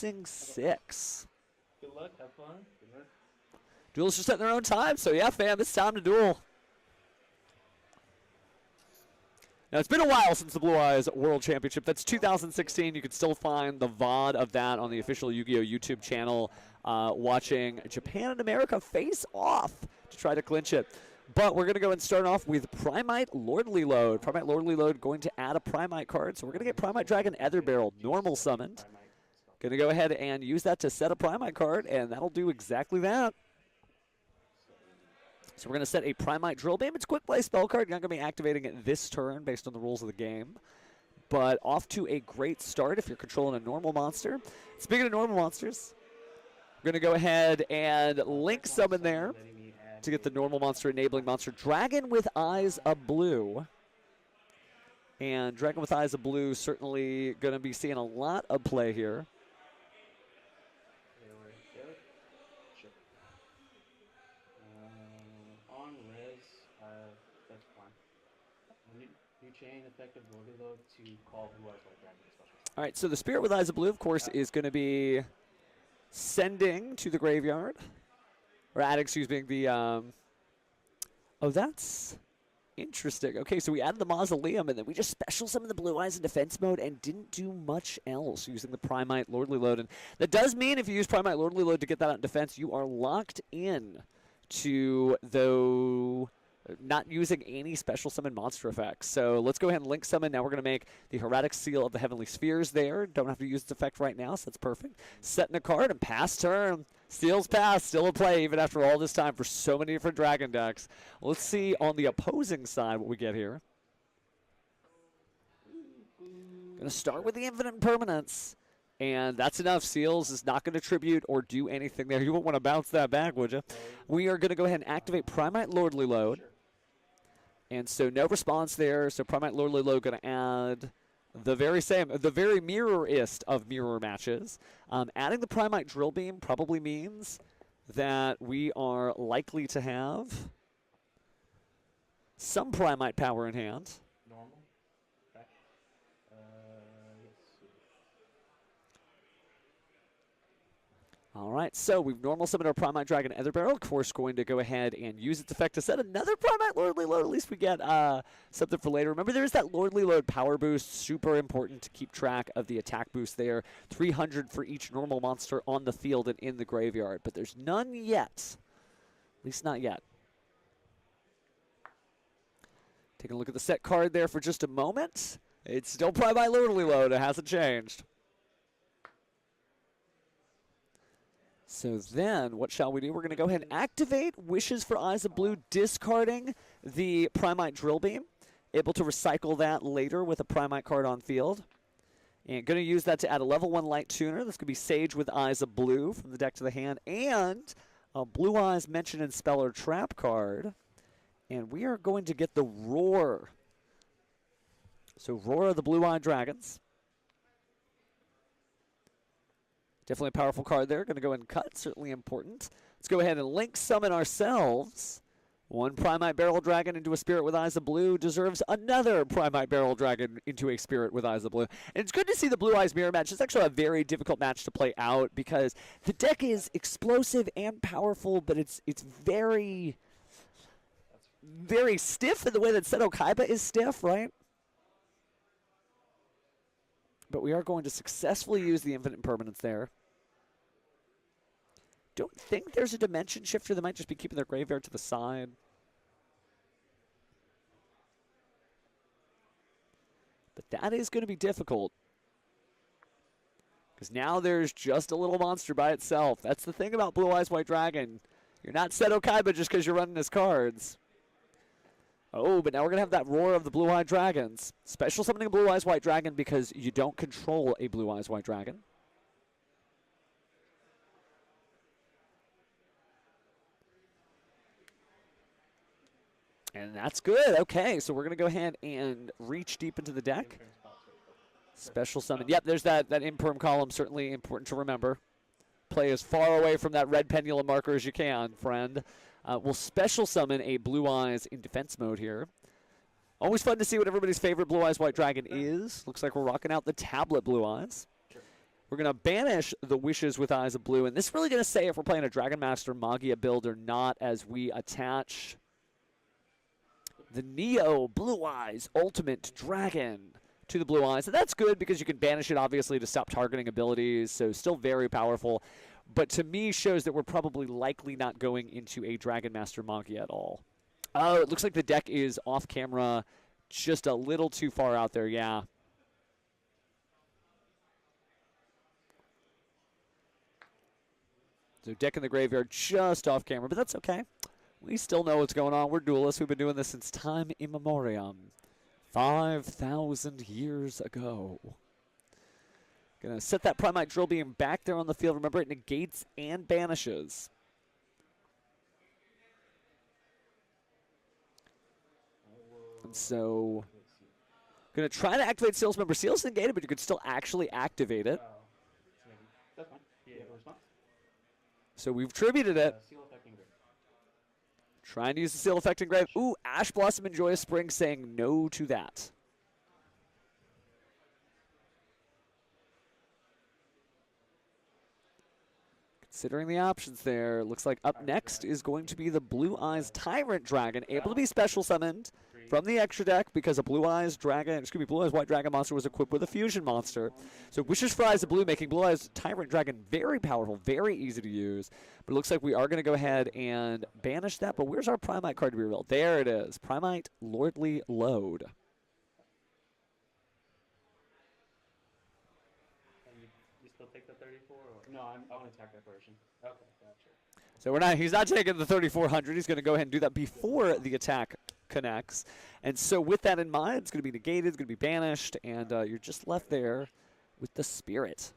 missing 6. Good luck. Have fun. Good luck. Duelists are setting their own time, so yeah, fam, it's time to duel. Now, it's been a while since the Blue Eyes World Championship. That's 2016. You can still find the VOD of that on the official Yu-Gi-Oh! YouTube channel, watching Japan and America face off to try to clinch it. But we're going to go and start off with Primite Lordly Load. Primite Lordly Load going to add a Primite card. So we're going to get Primite Dragon Ether Barrel normal summoned. Going to go ahead and use that to set a Primite card, and that'll do exactly that. So we're going to set a Primite Drill Beam. It's a quick play spell card. You're not going to be activating it this turn based on the rules of the game. But off to a great start if you're controlling a normal monster. Speaking of normal monsters, we're going to go ahead and link summon there to get the normal monster enabling monster. Dragon with Eyes of Blue. And Dragon with Eyes of Blue certainly going to be seeing a lot of play here. Chain effective Lordly Load to call Blue Eyes White Dragon special. All right, so the Spirit with Eyes of Blue, of course, is going to be sending to the graveyard. Or adding, excuse me, the... oh, that's interesting. Okay, so we added the Mausoleum, and then we just special summoned the Blue Eyes in defense mode and didn't do much else using the Primite Lordly Load. And that does mean if you use Primite Lordly Load to get that out in defense, you are locked in to the... not using any special summon monster effects. So let's go ahead and link summon. Now we're going to make the Heretic Seal of the Heavenly Spheres there. Don't have to use its effect right now, so that's perfect. Setting a card and pass turn. Seals pass, still a play even after all this time for so many different Dragon decks. Let's see on the opposing side what we get here. Going to start with the Infinite Impermanence. And that's enough. Seals is not going to tribute or do anything there. You won't want to bounce that back, would you? We are going to go ahead and activate Primite Lordly Load. And so no response there. So Primite Lordly Load going to add the very mirror-ist of mirror matches. Adding the Primite Drill Beam probably means that we are likely to have some Primite power in hand. Normal. Back. Yes. All right, so we've normal summoned our Primite Dragon Ether Barrel. Of course, going to go ahead and use its effect to set another Primite Lordly Load. At least we get something for later. Remember, there's that Lordly Load power boost. Super important to keep track of the attack boost there. 300 for each normal monster on the field and in the graveyard. But there's none yet. At least not yet. Taking a look at the set card there for just a moment. It's still Primite Lordly Load. It hasn't changed. So then, what shall we do? We're going to go ahead and activate Wishes for Eyes of Blue, discarding the Primite Drill Beam. Able to recycle that later with a Primite card on field. And going to use that to add a level 1 Light Tuner. This could be Sage with Eyes of Blue from the deck to the hand. And a Blue Eyes Mention and Speller Trap card. And we are going to get the Roar. So Roar of the Blue-Eyed Dragons. Definitely a powerful card there. Going to go ahead and cut. Certainly important. Let's go ahead and link summon ourselves. One Primite Barrel Dragon into a Spirit with Eyes of Blue deserves another Primite Barrel Dragon into a Spirit with Eyes of Blue. And it's good to see the Blue Eyes Mirror match. It's actually a very difficult match to play out because the deck is explosive and powerful, but it's very, very stiff in the way that Seto Kaiba is stiff, right? But we are going to successfully use the Infinite Impermanence there. Don't think there's a Dimension Shifter. They might just be keeping their graveyard to the side. But that is going to be difficult. Because now there's just a little monster by itself. That's the thing about Blue Eyes White Dragon. You're not Seto Kaiba just because you're running his cards. Oh, but now we're going to have that Roar of the Blue Eyed Dragons. Special summoning a Blue Eyes White Dragon because you don't control a Blue Eyes White Dragon. And that's good. Okay, so we're going to go ahead and reach deep into the deck. Special summon. Yep, there's that Imperm column. Certainly important to remember. Play as far away from that red pendulum marker as you can, friend. We'll special summon a Blue Eyes in defense mode here. Always fun to see what everybody's favorite Blue Eyes White Dragon is. Looks like we're rocking out the Tablet Blue Eyes. We're going to banish the Wishes with Eyes of Blue, and this is really going to say if we're playing a Dragon Master Magia build or not as we attach the Neo Blue Eyes Ultimate Dragon to the Blue Eyes. And that's good because you can banish it, obviously, to stop targeting abilities, so still very powerful. But to me, shows that we're probably likely not going into a Dragon Master Magia at all. Oh, it looks like the deck is off camera just a little too far out there, yeah. So deck in the graveyard just off camera, but that's okay. We still know what's going on. We're duelists. We've been doing this since time immemorial. 5,000 years ago. Gonna set that Primite Drill Beam back there on the field. Remember, it negates and banishes. And so, gonna try to activate Seals. Remember, Seals negated, but you could still actually activate it. That's fine. Yeah, response. So we've tributed it. Seal effect engrave. Trying to use the Seal Effect Engrave. Ooh, Ash Blossom and Joyous Spring saying no to that. Considering the options there, looks like up next is going to be the Blue Eyes Tyrant Dragon, able to be special summoned from the extra deck because a Blue Eyes Dragon, excuse me, Blue Eyes White Dragon monster was equipped with a fusion monster. So Wishes for Eyes of Blue, making Blue Eyes Tyrant Dragon very powerful, very easy to use. But it looks like we are going to go ahead and banish that. But where's our Primite card to be revealed? There it is. Primite Lordly Load. You still take the 34? Or? No, I want attack declaration. Okay, gotcha. So he's not taking the 3,400. He's going to go ahead and do that before the attack connects. And so with that in mind, it's going to be negated, it's going to be banished, and you're just left there with the Spirit.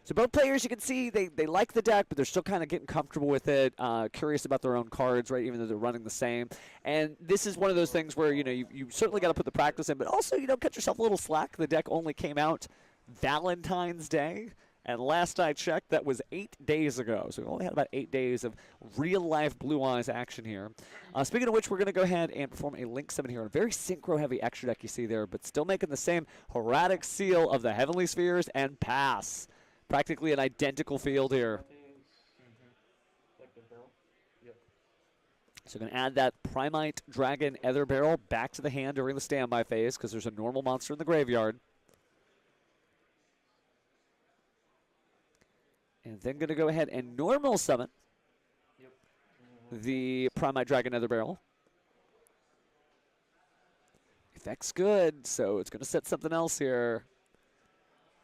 So both players, you can see, they like the deck, but they're still kind of getting comfortable with it, curious about their own cards, right, even though they're running the same. And this is one of those things where, you certainly got to put the practice in, but also, cut yourself a little slack. The deck only came out Valentine's Day, and last I checked, that was 8 days ago. So we only had about 8 days of real-life Blue Eyes action here. Speaking of which, we're going to go ahead and perform a Link Summon here. A very synchro-heavy extra deck you see there, but still making the same Heraldic Seal of the Heavenly Spheres and pass. Practically an identical field here. So going to add that Primite Dragon Ether Barrel back to the hand during the standby phase because there's a normal monster in the graveyard. And then going to go ahead and normal summon the Primite Dragon Nether Barrel. Effect's good, so it's going to set something else here.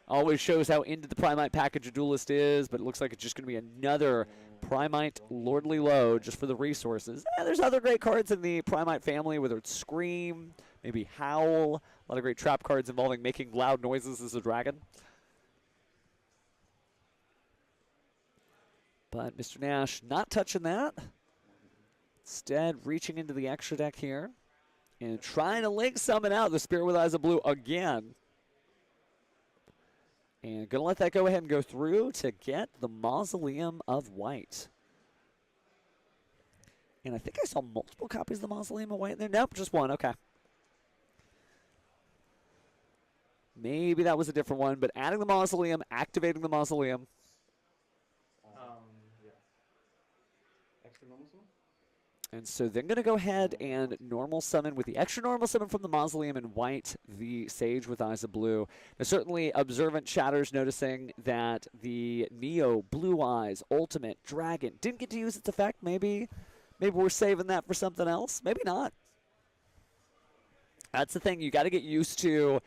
Always shows how into the Primite package a Duelist is, but it looks like it's just going to be another Primite Lordly Load just for the resources. There's other great cards in the Primite family, whether it's Scream, maybe Howl, a lot of great trap cards involving making loud noises as a dragon. But Mr. Nash not touching that. Instead, reaching into the extra deck here and trying to Link Summon out the Spirit with Eyes of Blue again. And going to let that go ahead and go through to get the Mausoleum of White. And I think I saw multiple copies of the Mausoleum of White in there. Nope, just one. Okay. Maybe that was a different one, but adding the Mausoleum, activating the Mausoleum. Yeah. Extra normal summon? And so then going to go ahead and normal summon with the extra normal summon from the Mausoleum in white, the Sage with Eyes of Blue. Now certainly Observant Chatter's noticing that the Neo Blue Eyes Ultimate Dragon didn't get to use its effect. Maybe we're saving that for something else. Maybe not. That's the thing. You got to get used to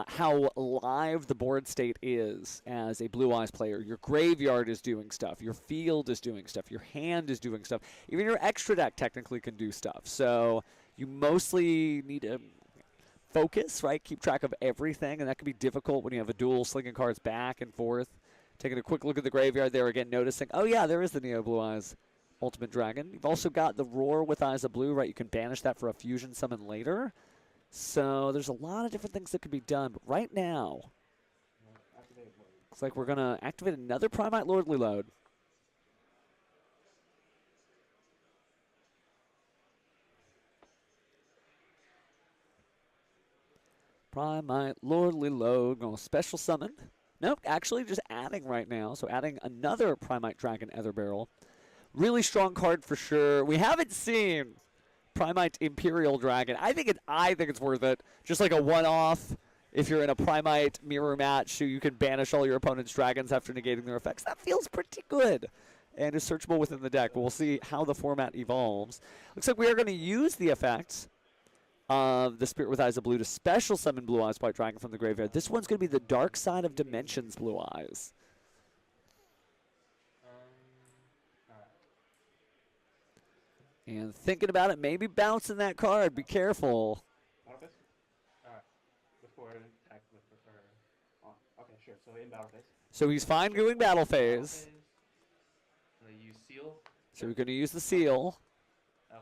how live the board state is as a Blue Eyes player. Your graveyard is doing stuff. Your field is doing stuff. Your hand is doing stuff. Even your extra deck technically can do stuff. So you mostly need to focus, right? Keep track of everything, and that can be difficult when you have a duel slinging cards back and forth. Taking a quick look at the graveyard there again, noticing, oh yeah, there is the Neo Blue Eyes Ultimate Dragon. You've also got the Roar with Eyes of Blue, right? You can banish that for a fusion summon later. So there's a lot of different things that could be done. But right now, looks like we're going to activate another Primite Lordly Load. Primite, Lordly Load, going to special summon. Nope, actually just adding right now. So adding another Primite Dragon Ether Barrel. Really strong card for sure. We haven't seen Primite Imperial Dragon. I think it's worth it. Just like a one-off. If you're in a Primite mirror match, so you can banish all your opponent's dragons after negating their effects. That feels pretty good. And is searchable within the deck. But we'll see how the format evolves. Looks like we are going to use the effects of the Spirit with Eyes of Blue to special summon Blue Eyes White Dragon from the graveyard. This one's going to be the Dark Side of Dimensions Blue Eyes. And thinking about it, maybe bouncing that card. Be careful. Battle phase? Alright. Before attack with on. Okay, sure. So in battle phase. So he's fine doing battle phase. So you seal. So we're going to use the seal. Okay.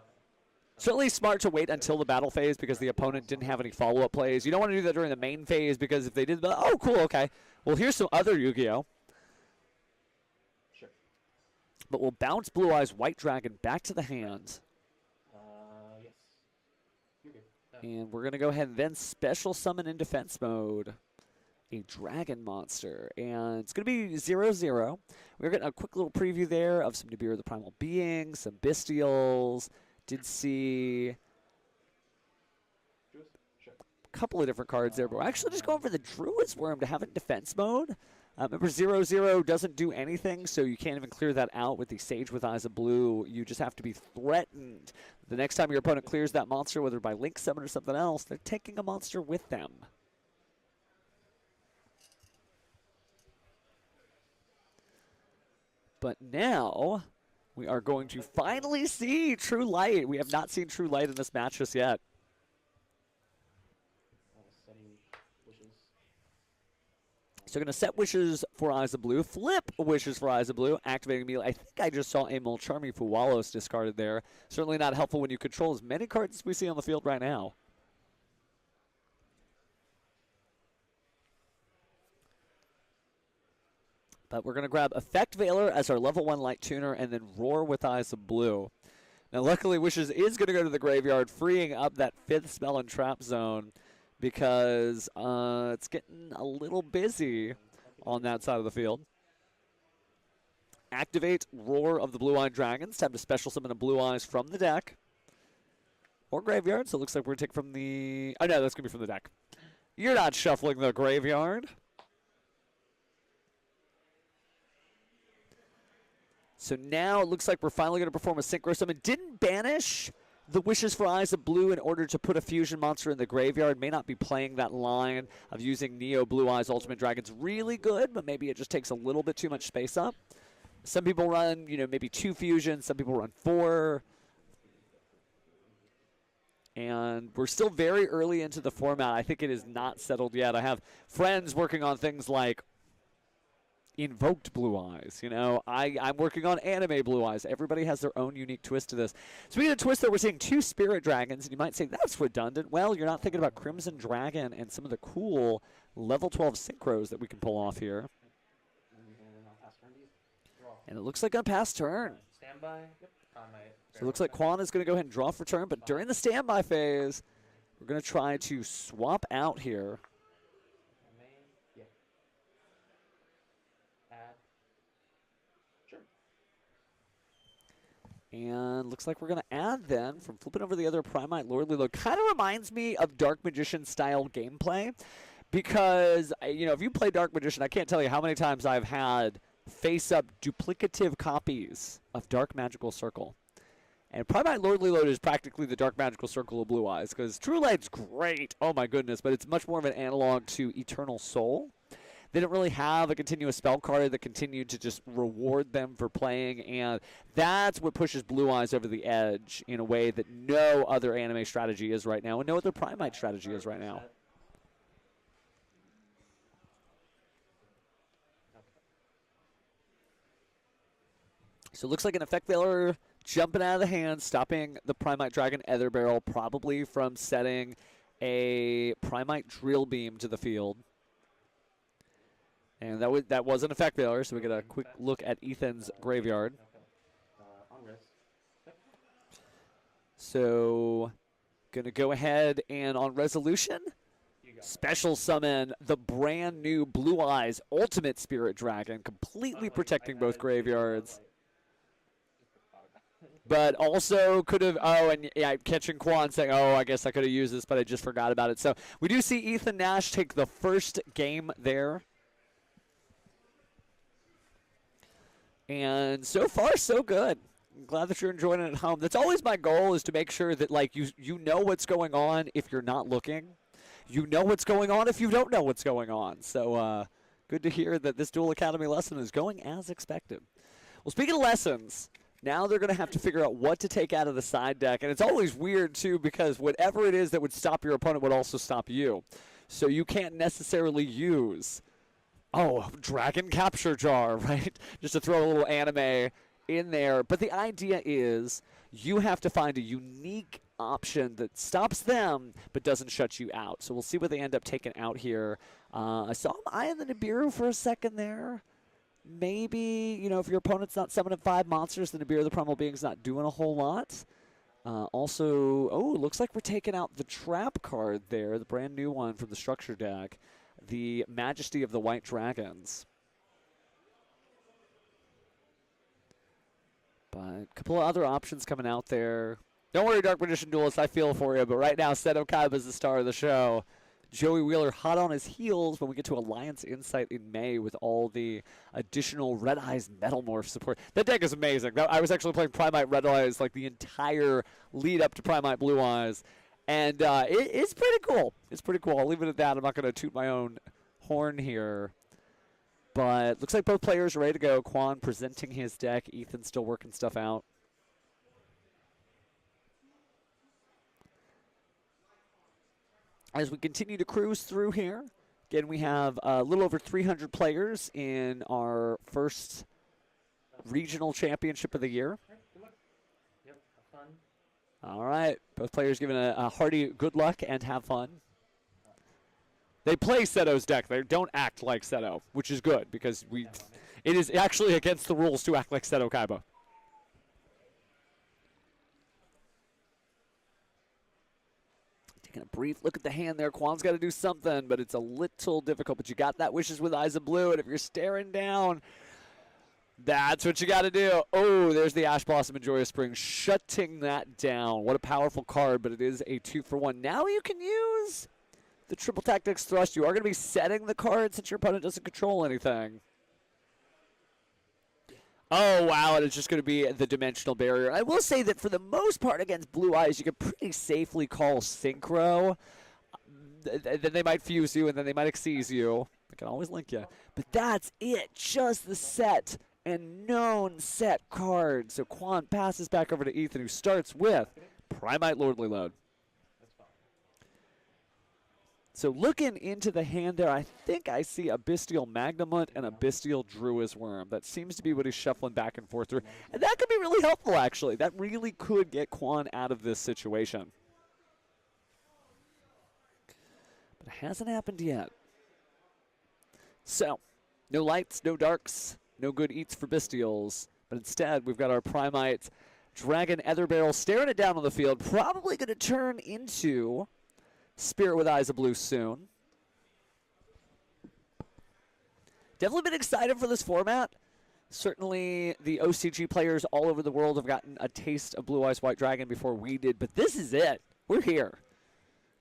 Certainly smart to wait until the battle phase because the opponent didn't have any follow-up plays. You don't want to do that during the main phase because if they did, oh, cool, okay. Well, here's some other Yu-Gi-Oh! Sure. But we'll bounce Blue Eyes White Dragon back to the hand. Yes. You're good. And we're going to go ahead and then special summon in defense mode a dragon monster. And it's going to be 0-0. We're getting a quick little preview there of some Nibiru the Primal Being, some Bestials. Did see a couple of different cards there, but we're actually just going for the Druid's Worm to have it in defense mode. Remember, 0-0 doesn't do anything, so you can't even clear that out with the Sage with Eyes of Blue. You just have to be threatened. The next time your opponent clears that monster, whether by Link Summon or something else, they're taking a monster with them. But now we are going to finally see True Light. We have not seen True Light in this match just yet. So going to set Wishes for Eyes of Blue, flip Wishes for Eyes of Blue, activating immediately. I think I just saw a Molcharmi Fuwalos discarded there. Certainly not helpful when you control as many cards as we see on the field right now. But we're going to grab Effect Veiler as our level 1 Light Tuner and then Roar with Eyes of Blue. Now luckily Wishes is going to go to the graveyard, freeing up that 5th spell and trap zone because it's getting a little busy on that side of the field. Activate Roar of the Blue-Eyed Dragons. Time to special summon a Blue Eyes from the deck. Or graveyard, so it looks like we're going to take from the... Oh no, that's going to be from the deck. You're not shuffling the graveyard. So now it looks like we're finally going to perform a Synchro Summon. Didn't banish the Wishes for Eyes of Blue in order to put a fusion monster in the graveyard. May not be playing that line of using Neo Blue Eyes Ultimate Dragon's really good, but maybe it just takes a little bit too much space up. Some people run, maybe 2 fusions. Some people run 4. And we're still very early into the format. I think it is not settled yet. I have friends working on things like Invoked Blue Eyes. I'm working on Anime Blue Eyes. Everybody has their own unique twist to this. Speaking of twist, though, we're seeing 2 Spirit Dragons, and you might say that's redundant. Well, you're not thinking about Crimson Dragon and some of the cool level 12 synchros that we can pull off here. And it looks like a pass turn. Standby. Yep. So it looks like Quan is going to go ahead and draw for turn, but during the standby phase, we're going to try to swap out here. And looks like we're going to add then, from flipping over the other Primite Lordly Load. Kind of reminds me of Dark Magician style gameplay. Because, if you play Dark Magician, I can't tell you how many times I've had face-up duplicative copies of Dark Magical Circle. And Primite Lordly Load is practically the Dark Magical Circle of Blue Eyes. Because True Light's great, oh my goodness, but it's much more of an analog to Eternal Soul. They didn't really have a continuous spell card that continued to just reward them for playing, and that's what pushes Blue Eyes over the edge in a way that no other anime strategy is right now, and no other Primite strategy is right now. So it looks like an Effect Veiler jumping out of the hand, stopping the Primite Dragon Ether Barrel, probably from setting a Primite Drill Beam to the field. And that was an Effect Veiler, so we get a quick look at Ethan's graveyard. So, going to go ahead and on resolution, special summon the brand new Blue Eyes Ultimate Spirit Dragon, completely protecting both graveyards. But also could have, oh, and yeah, catching Quan saying, oh, I guess I could have used this, but I just forgot about it. So we do see Ethan Nash take the first game there. And so far, so good. I'm glad that you're enjoying it at home. That's always my goal, is to make sure that, like, you know what's going on if you're not looking. You know what's going on if you don't know what's going on. So good to hear that this Duel Academy lesson is going as expected. Well, speaking of lessons, now they're going to have to figure out what to take out of the side deck. And it's always weird, too, because whatever it is that would stop your opponent would also stop you. So you can't necessarily use, oh, Dragon Capture Jar, right? Just to throw a little anime in there. But the idea is you have to find a unique option that stops them but doesn't shut you out. So we'll see what they end up taking out here. I saw him eyeing the Nibiru for a second there. Maybe, you know, if your opponent's not summoning 5 monsters, the Nibiru the Primal Being's not doing a whole lot. Also, oh, looks like we're taking out the Trap card there, the brand new one from the Structure deck, the Majesty of the White Dragons. But a couple of other options coming out there. Don't worry, Dark Magician Duelist, I feel for you. But right now, Seto Kaiba is the star of the show. Joey Wheeler hot on his heels when we get to Alliance Insight in May with all the additional Red Eyes Metalmorph support. That deck is amazing. I was actually playing Primite Red Eyes like the entire lead up to Primite Blue Eyes. And it's pretty cool. It's pretty cool. I'll leave it at that. I'm not going to toot my own horn here. But looks like both players are ready to go. Quan presenting his deck. Ethan still working stuff out. As we continue to cruise through here, again, we have a little over 300 players in our first regional championship of the year. Yep, have fun. All right, both players giving a hearty good luck and have fun. They play Seto's deck. They don't act like Seto, which is good because it is actually against the rules to act like Seto Kaiba. Taking a brief look at the hand there. Quan's got to do something, but it's a little difficult. But you got that Wishes with Eyes of Blue, and if you're staring down, that's what you got to do. Oh, there's the Ash Blossom and Joyous Spring, shutting that down. What a powerful card, but it is a 2-for-1. Now you can use the Triple Tactics Thrust. You are going to be setting the card since your opponent doesn't control anything. Oh, wow, and it's just going to be the Dimensional Barrier. I will say that for the most part against Blue Eyes, you can pretty safely call Synchro. Then they might fuse you, and then they might Xyz you. They can always link you. But that's it, just the set and known set card. So Quan passes back over to Ethan, who starts with Primite Lordly Load. So looking into the hand there, I think I see a Bestial Magnemut and a Bestial Druis Worm. That seems to be what he's shuffling back and forth through. And that could be really helpful, actually. That really could get Quan out of this situation. But it hasn't happened yet. So, no lights, no darks, no good eats for Bestials. But instead, we've got our Primite Dragon Ether Barrel staring it down on the field. Probably going to turn into Spirit with Eyes of Blue soon. Definitely been excited for this format. Certainly the OCG players all over the world have gotten a taste of Blue Eyes White Dragon before we did, but this is it. We're here.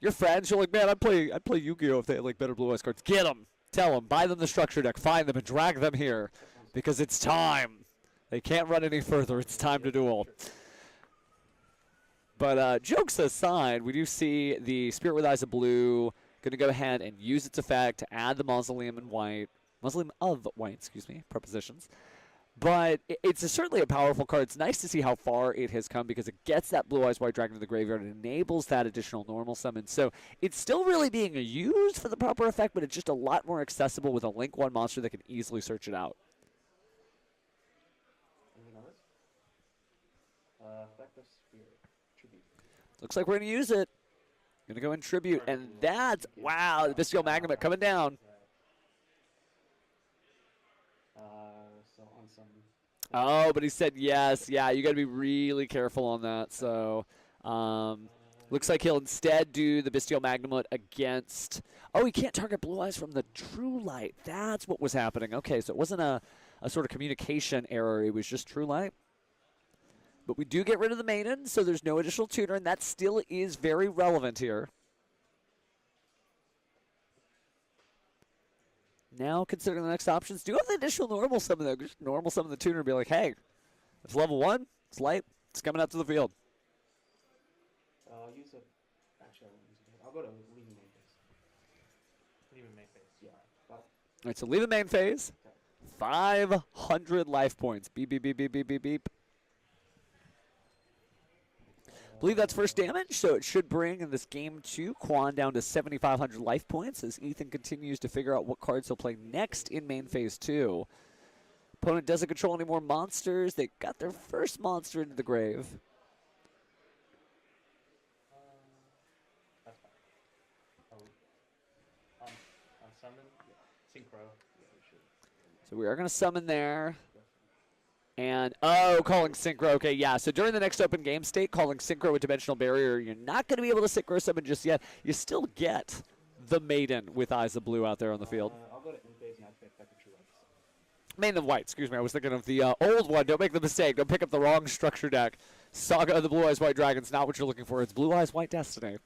Your friends, you're like, man, I'd play Yu-Gi-Oh! If they had like better Blue Eyes cards. Get them. Tell them. Buy them the structure deck. Find them and drag them here because it's time. They can't run any further. It's time to duel. But jokes aside, we do see the Spirit with Eyes of Blue going to go ahead and use its effect to add the Mausoleum of White, prepositions. But it's certainly a powerful card. It's nice to see how far it has come because it gets that Blue Eyes White Dragon to the graveyard and enables that additional normal summon. So it's still really being used for the proper effect, but it's just a lot more accessible with a Link 1 monster that can easily search it out. Effect of Spirit. Looks like we're going to use it. Going to go in Tribute, and that's, wow, the Bestial Magnemut coming down. So on some. Oh, but he said yes. Yeah, you got to be really careful on that. So Looks like he'll instead do the Bestial Magnamut against... Oh, he can't target Blue Eyes from the True Light. That's what was happening. Okay, so it wasn't a sort of communication error. It was just True Light. But we do get rid of the Maiden, so there's no additional tuner, and that still is very relevant here. Now, considering the next options, do have the additional normal summon, though. Just normal summon the tuner and be like, hey, it's level 1, it's light, it's coming out to the field. I'll use a... Actually, I won't use it. I'll go to leave main phase. Leave main phase, yeah. All right, so leave the main phase. 500 life points. Beep, beep, beep, beep, beep, beep, beep. I believe that's first damage, so it should bring in this game 2 Quan down to 7,500 life points as Ethan continues to figure out what cards he'll play next in main phase 2. Opponent doesn't control any more monsters. They got their first monster into the grave. That's fine. On summon? Yeah. Synchro. Yeah, we should. So we are going to summon there. And, oh, calling Synchro. Okay, yeah. So during the next open game state, calling Synchro with Dimensional Barrier, you're not going to be able to Synchro summon just yet. You still get the Maiden with Eyes of Blue out there on the field. I'll go to in phase and activate Effect of True Lights. Maiden of White, excuse me. I was thinking of the old one. Don't make the mistake. Don't pick up the wrong structure deck. Saga of the Blue Eyes White Dragon's not what you're looking for. It's Blue Eyes White Destiny.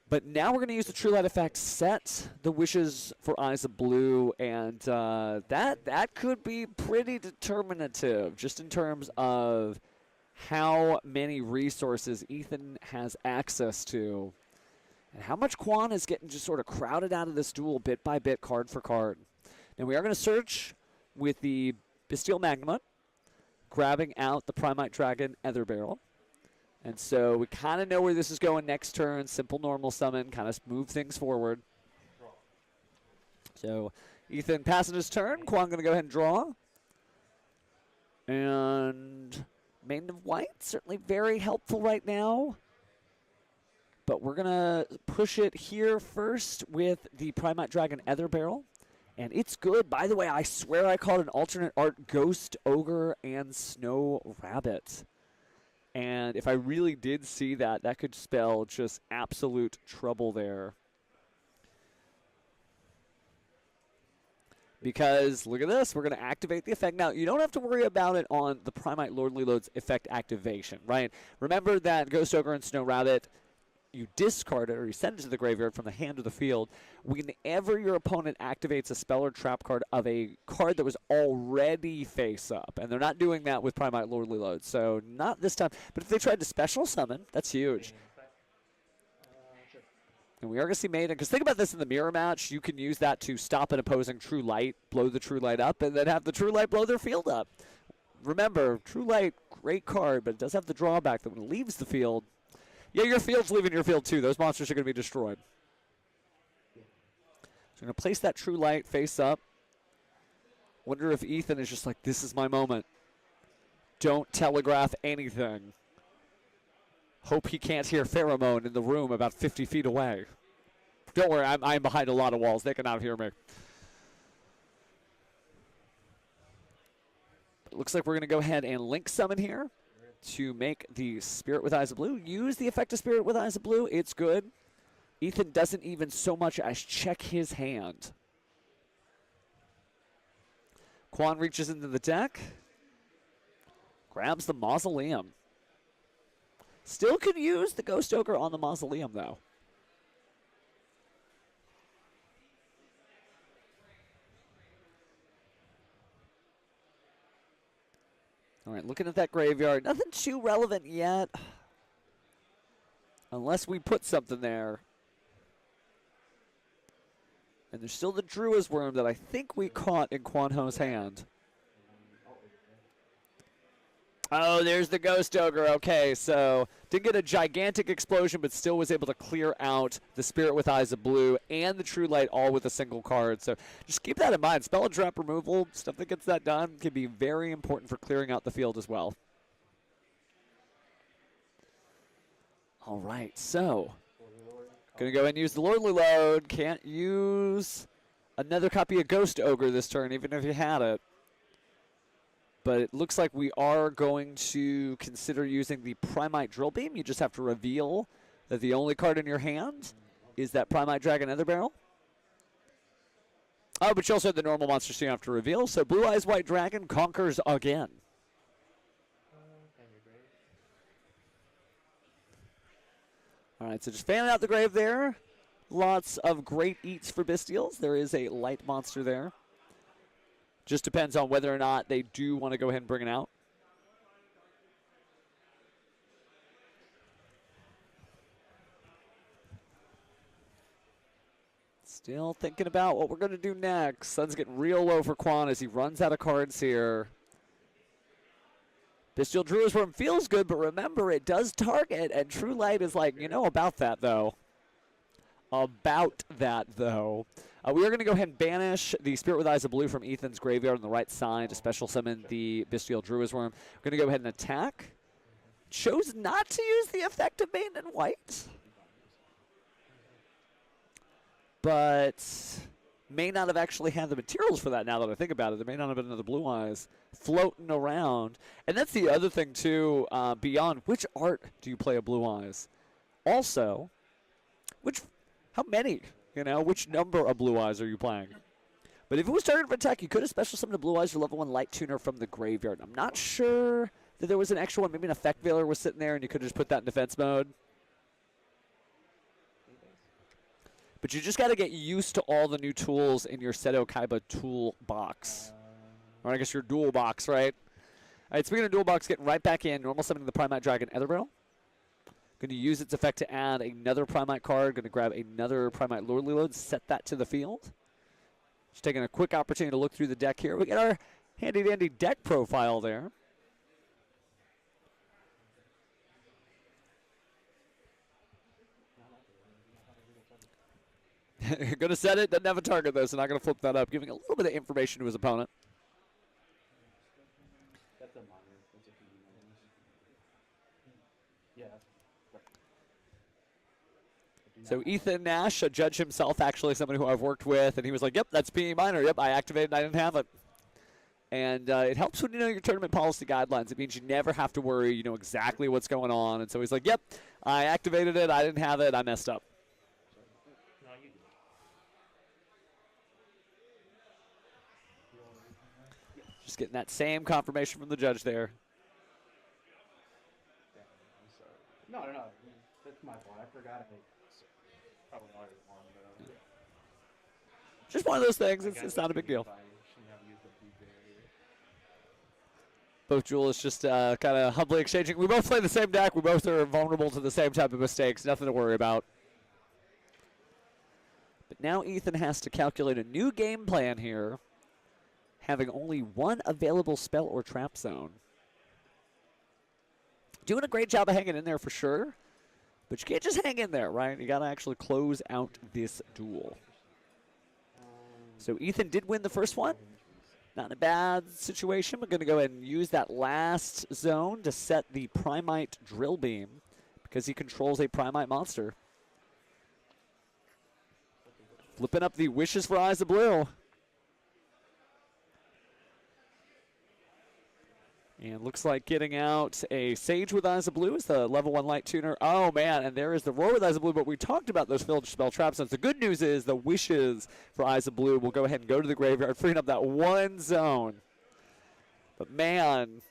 But now we're going to use the True Light effect, set the wishes for Eyes of Blue, and that could be pretty determinative just in terms of how many resources Ethan has access to and how much Quan is getting just sort of crowded out of this duel bit by bit, card for card. Now we are going to search with the Bestial Magnamut, grabbing out the Primite Dragon Ether Barrel. And so we kind of know where this is going next turn. Simple normal summon, kind of move things forward. So Ethan passing his turn. Quan going to go ahead and draw. And Maiden of White, certainly very helpful right now. But we're going to push it here first with the Primate Dragon Ether Barrel. And it's good. By the way, I swear I called an alternate art Ghost Ogre and Snow Rabbit. And if I really did see that, that could spell just absolute trouble there. Because, look at this, we're going to activate the effect. Now, you don't have to worry about it on the Primite Lordly Lode's effect activation, right? Remember that Ghost Ogre and Snow Rabbit, you discard it or you send it to the graveyard from the hand to the field. Whenever your opponent activates a spell or trap card of a card that was already face up, and they're not doing that with Primite Lordly Lode, so not this time. But if they tried to special summon, that's huge. And we are going to see Maiden, because think about this in the mirror match. You can use that to stop an opposing True Light, blow the True Light up, and then have the True Light blow their field up. Remember, True Light, great card, but it does have the drawback that when it leaves the field, yeah, your field's leaving your field too. Those monsters are going to be destroyed. So we're going to place that True Light face up. Wonder if Ethan is just like, this is my moment. Don't telegraph anything. Hope he can't hear Pheromone in the room about 50 feet away. Don't worry, I'm behind a lot of walls. They cannot hear me. It looks like we're going to go ahead and link summon here to make the Spirit with Eyes of Blue. Use the effect of Spirit with Eyes of Blue. It's good. Ethan doesn't even so much as check his hand. Quan reaches into the deck. Grabs the Mausoleum. Still could use the Ghost Ogre on the Mausoleum, though. All right, looking at that graveyard. Nothing too relevant yet. Unless we put something there. And there's still the Drua's Worm that I think we caught in Quan Ho's hand. Oh, there's the Ghost Ogre. Okay, so didn't get a gigantic explosion, but still was able to clear out the Spirit with Eyes of Blue and the True Light all with a single card. So just keep that in mind. Spell and trap removal, stuff that gets that done, can be very important for clearing out the field as well. All right, so going to go ahead and use the Lordly Lode. Can't use another copy of Ghost Ogre this turn, even if you had it. But it looks like we are going to consider using the Primite Drill Beam. You just have to reveal that the only card in your hand is that Primite Dragon Nether Barrel. Oh, but you also have the normal monster, so you have to reveal. So Blue Eyes White Dragon conquers again. All right, so just fanning out the grave there. Lots of great eats for Bestials. There is a light monster there. Just depends on whether or not they do want to go ahead and bring it out. Still thinking about what we're going to do next. Sun's getting real low for Quan as he runs out of cards here. Bestial Druid's Worm feels good, but remember, it does target, and True Light is like, you know about that, though. We are going to go ahead and banish the Spirit with Eyes of Blue from Ethan's graveyard on the right side to special summon the Bestial Druid's Worm. We're going to go ahead and attack. Chose not to use the effect of Bane and White, but may not have actually had the materials for that now that I think about it. There may not have been another Blue Eyes floating around. And that's the other thing, too, beyond which art do you play a Blue Eyes? Also, how many? You know, which number of Blue Eyes are you playing? But if it was targeted for attack, you could have special summoned a Blue Eyes or level 1 Light Tuner from the graveyard. I'm not sure that there was an extra one. Maybe an Effect Veiler was sitting there and you could have just put that in defense mode. But you just got to get used to all the new tools in your Seto Kaiba toolbox. Or I guess your dual box, right? All right, speaking of dual box, getting right back in. Normal summoning the Primite Dragon Nether Barrel. Going to use its effect to add another Primite card. Going to grab another Primite Lordly Load, set that to the field. Just taking a quick opportunity to look through the deck here. We get our handy-dandy deck profile there. Going to set it. Doesn't have a target, though, so not going to flip that up. Giving a little bit of information to his opponent. That's a minor. That's a yeah. So Ethan Nash, a judge himself, actually somebody who I've worked with, and he was like, yep, that's PE minor. Yep, I activated and I didn't have it. And it helps when you know your tournament policy guidelines. It means you never have to worry. You know exactly what's going on. And so he's like, yep, I activated it. I didn't have it. I messed up. Just getting that same confirmation from the judge there. No. That's my fault. I forgot. Probably already won, but just one of those things. It's not a big deal. Both Jules just kind of humbly exchanging. We both play the same deck. We both are vulnerable to the same type of mistakes. Nothing to worry about. But now Ethan has to calculate a new game plan here, having only one available spell or trap zone. Doing a great job of hanging in there for sure, but you can't just hang in there, right? You got to actually close out this duel. So Ethan did win the first one. Not in a bad situation. We're going to go ahead and use that last zone to set the Primite Drill Beam because he controls a Primite monster. Flipping up the Wishes for Eyes of Blue. And looks like getting out a Sage with Eyes of Blue is the level 1 Light Tuner. Oh, man, and there is the Roar with Eyes of Blue, but we talked about those Field Spell Trap Zones. The good news is the Wishes for Eyes of Blue will go ahead and go to the graveyard, freeing up that one zone. But, man,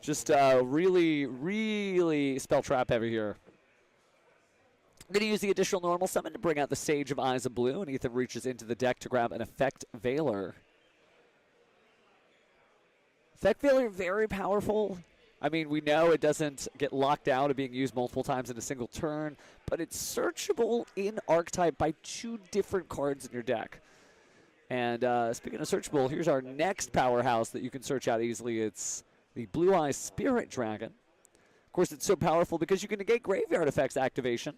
just really, really Spell Trap heavy here. I'm going to use the additional normal summon to bring out the Sage of Eyes of Blue, and Ethan reaches into the deck to grab an Effect Veiler. Effect Veiler, very powerful. I mean, we know it doesn't get locked out of being used multiple times in a single turn, but it's searchable in Archetype by 2 different cards in your deck. And speaking of searchable, here's our next powerhouse that you can search out easily. It's the Blue Eye Spirit Dragon. Of course, it's so powerful because you can negate graveyard effects activation.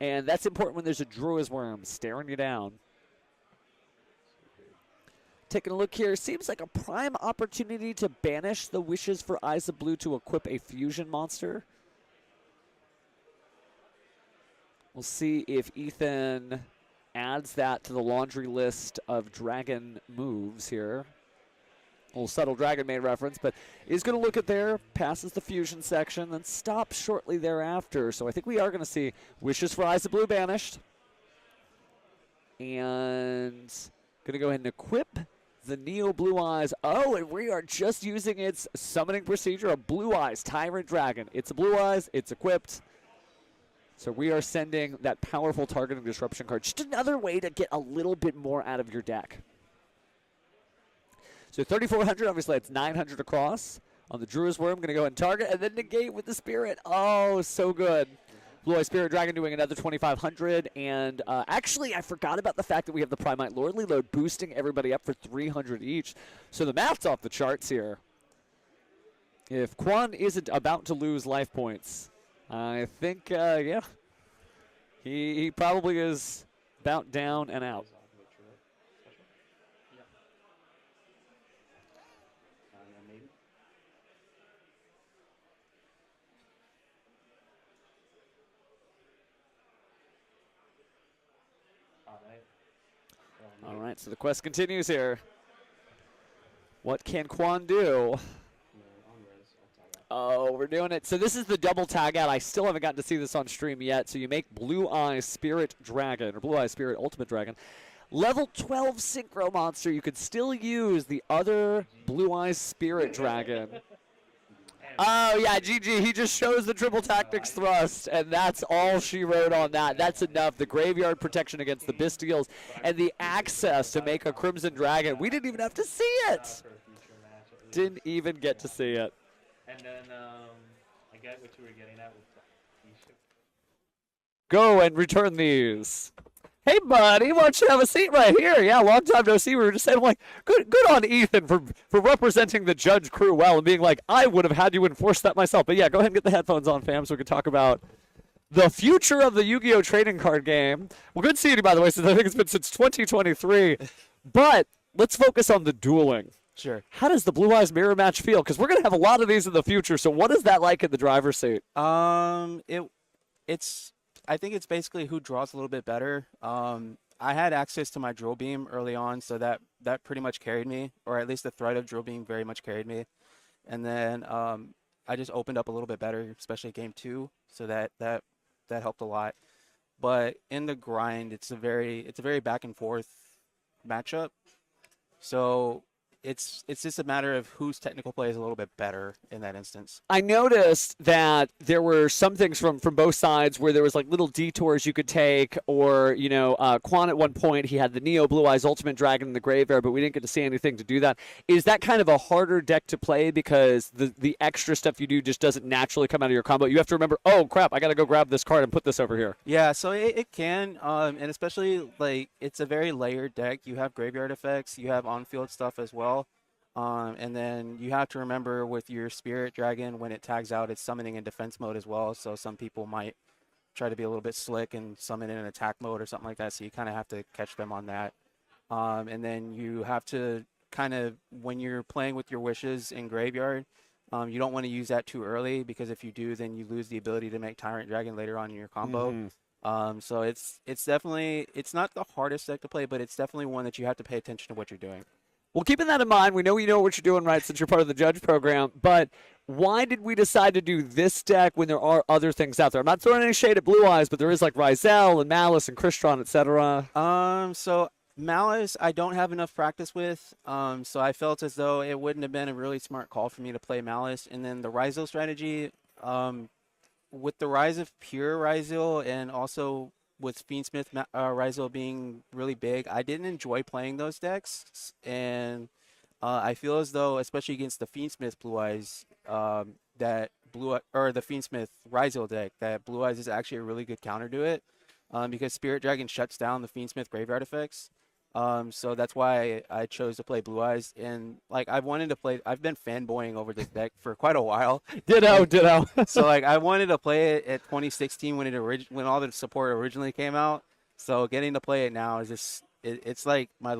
And that's important when there's a Druid's Worm staring you down. Taking a look here, seems like a prime opportunity to banish the Wishes for Eyes of Blue to equip a fusion monster. We'll see if Ethan adds that to the laundry list of dragon moves here. little subtle Dragon Maid reference, but is going to look at there, passes the fusion section, then stops shortly thereafter. So I think we are going to see Wishes for Eyes of Blue banished. And going to go ahead and equip the Neo Blue Eyes. Oh, and we are just using its summoning procedure, a Blue Eyes Tyrant Dragon. It's a Blue Eyes, it's equipped. So we are sending that powerful targeting disruption card. Just another way to get a little bit more out of your deck. So 3,400, obviously that's 900 across. On the Druid's Worm, going to go ahead and target, and then negate with the Spirit. Oh, so good. Blue Eye Spirit Dragon doing another 2,500. And actually, I forgot about the fact that we have the Primite Lordly Load boosting everybody up for 300 each. So the math's off the charts here. If Quan isn't about to lose life points, I think, yeah, he probably is about down and out. All right, so the quest continues here. What can Quan do? Oh, we're doing it. So this is the double tag out. I still haven't gotten to see this on stream yet. So you make Blue Eye Spirit Dragon, or Blue Eye Spirit Ultimate Dragon. Level 12 Synchro Monster. You could still use the other Blue Eye Spirit Dragon. Oh, yeah, GG. He just shows the triple tactics thrust, and that's all she wrote on that. That's enough. The graveyard protection against the Bestials and the access to make a Crimson Dragon. We didn't even have to see it. Didn't even get to see it. And then I get what you were getting at with Go and return these. Hey, buddy, why don't you have a seat right here? Yeah, long time no see. We were just saying, like, good on Ethan for representing the judge crew well and being like, I would have had you enforce that myself. But yeah, go ahead and get the headphones on, fam, so we can talk about the future of the Yu-Gi-Oh! Trading card game. Well, good seeing you, by the way, since I think it's been since 2023. But let's focus on the dueling. Sure. How does the Blue Eyes mirror match feel? Because we're going to have a lot of these in the future. So what is that like in the driver's seat? I think it's basically who draws a little bit better. I had access to my drill beam early on, so that pretty much carried me, or at least the threat of drill beam very much carried me. And then I just opened up a little bit better, especially game 2, so that helped a lot. But in the grind, it's a very back and forth matchup. So it's just a matter of whose technical play is a little bit better in that instance. I noticed that there were some things from both sides where there was like little detours you could take, or Quan at one point he had the Neo Blue Eyes Ultimate Dragon in the graveyard, but we didn't get to see anything to do that. Is that kind of a harder deck to play because the extra stuff you do just doesn't naturally come out of your combo? You have to remember, oh crap, I got to go grab this card and put this over here. Yeah, so it can, and especially like it's a very layered deck. You have graveyard effects, you have on-field stuff as well. And then you have to remember with your Spirit Dragon, when it tags out, it's summoning in defense mode as well. So some people might try to be a little bit slick and summon in an attack mode or something like that. So you kind of have to catch them on that. And then you have to kind of, when you're playing with your wishes in graveyard, you don't want to use that too early, because if you do, then you lose the ability to make Tyrant Dragon later on in your combo. Mm-hmm. So it's definitely, it's not the hardest deck to play, but it's definitely one that you have to pay attention to what you're doing. Well, keeping that in mind, we know you know what you're doing, right, since you're part of the judge program, but why did we decide to do this deck when there are other things out there? I'm not throwing any shade at Blue Eyes, but there is like Ryzel and Malice and Crystron, etc. So Malice, I don't have enough practice with, so I felt as though it wouldn't have been a really smart call for me to play Malice. And then the Ryzel strategy, with the rise of pure Ryzel and also with Fiendsmith Ryzel being really big, I didn't enjoy playing those decks, and I feel as though, especially against the Fiendsmith Blue Eyes, the Fiendsmith Ryzel deck, that Blue Eyes is actually a really good counter to it, because Spirit Dragon shuts down the Fiendsmith graveyard effects. So that's why I chose to play Blue Eyes, and like I've been fanboying over this deck for quite a while. Ditto. So like I wanted to play it at 2016 when all the support originally came out. So getting to play it now is just it's like my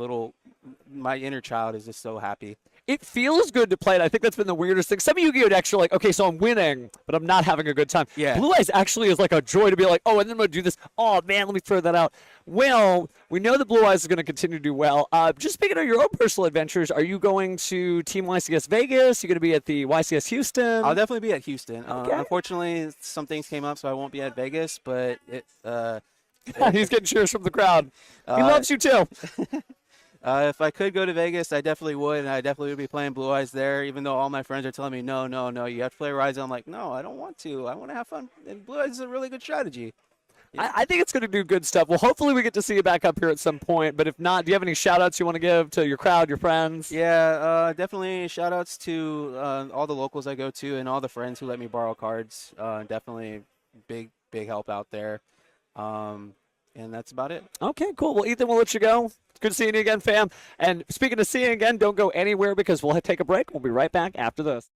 inner child is just so happy. it feels good to play it. I think that's been the weirdest thing. Some of Yu-Gi-Oh! Decks are like, okay, so I'm winning, but I'm not having a good time. Yeah. Blue Eyes actually is like a joy to be like, oh, and then I'm going to do this. Oh, man, let me throw that out. Well, we know that Blue Eyes is going to continue to do well. Just speaking of your own personal adventures, are you going to Team YCS Vegas? Are you going to be at the YCS Houston? I'll definitely be at Houston. Okay. Unfortunately, some things came up, so I won't be at Vegas. But He's getting cheers from the crowd. He Uh, loves you too. if I could go to Vegas, I definitely would, and I definitely would be playing Blue Eyes there. Even though all my friends are telling me, no, you have to play Ryzen. I'm like, no, I don't want to. I want to have fun. And Blue Eyes is a really good strategy. I think it's going to do good stuff. Well, hopefully we get to see you back up here at some point. But if not, do you have any shout-outs you want to give to your crowd, your friends? Yeah, definitely shout outs to all the locals I go to and all the friends who let me borrow cards. Definitely big help out there. And that's about it. Okay, cool. Well, Ethan, we'll let you go. It's good seeing you again, fam. And speaking of seeing you again, don't go anywhere because we'll take a break. We'll be right back after this.